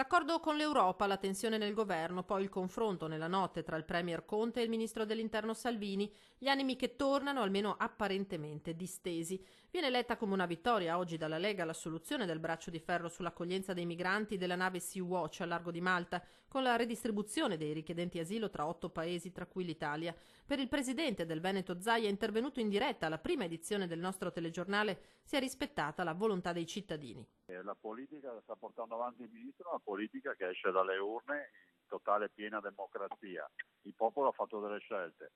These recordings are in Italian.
L'accordo con l'Europa, la tensione nel governo, poi il confronto nella notte tra il premier Conte e il ministro dell'Interno Salvini, gli animi che tornano, almeno apparentemente, distesi. Viene letta come una vittoria oggi dalla Lega la soluzione del braccio di ferro sull'accoglienza dei migranti della nave Sea-Watch al largo di Malta, con la redistribuzione dei richiedenti asilo tra 8 paesi, tra cui l'Italia. Per il presidente del Veneto Zaia, intervenuto in diretta alla prima edizione del nostro telegiornale, si è rispettata la volontà dei cittadini. La politica sta portando avanti il ministro, una politica che esce dalle urne in totale piena democrazia. Il popolo ha fatto delle scelte.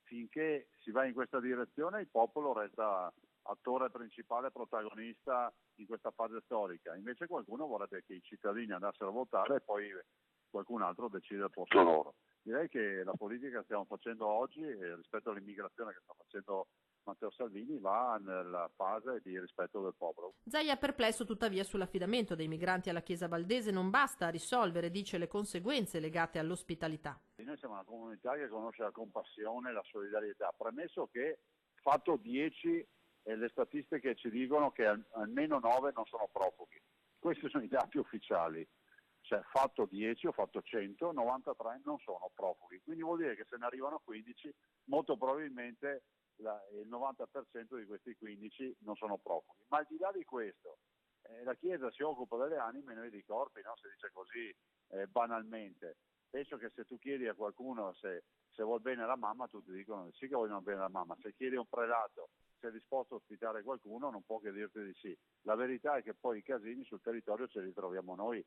Finché si va in questa direzione il popolo resta attore principale, protagonista in questa fase storica. Invece qualcuno vorrebbe che i cittadini andassero a votare e poi qualcun altro decide al posto loro. Direi che la politica che stiamo facendo oggi rispetto all'immigrazione che sta facendo Matteo Salvini va nella fase di rispetto del popolo. Zaia perplesso tuttavia sull'affidamento dei migranti alla Chiesa Valdese non basta a risolvere, dice, le conseguenze legate all'ospitalità. Noi siamo una comunità che conosce la compassione e la solidarietà, premesso che fatto 10 le statistiche ci dicono che almeno 9 non sono profughi. Questi sono i dati ufficiali. Cioè fatto 10 o fatto 100, 93 non sono profughi. Quindi vuol dire che se ne arrivano 15, molto probabilmente il 90% di questi 15 non sono profughi. Ma al di là di questo, la Chiesa si occupa delle anime e noi dei corpi, no? Si dice così banalmente. Penso che se tu chiedi a qualcuno se vuol bene la mamma, tutti dicono sì che vogliono bene la mamma. Se chiedi a un prelato se è disposto a ospitare qualcuno, non può che dirti di sì. La verità è che poi i casini sul territorio ce li troviamo noi.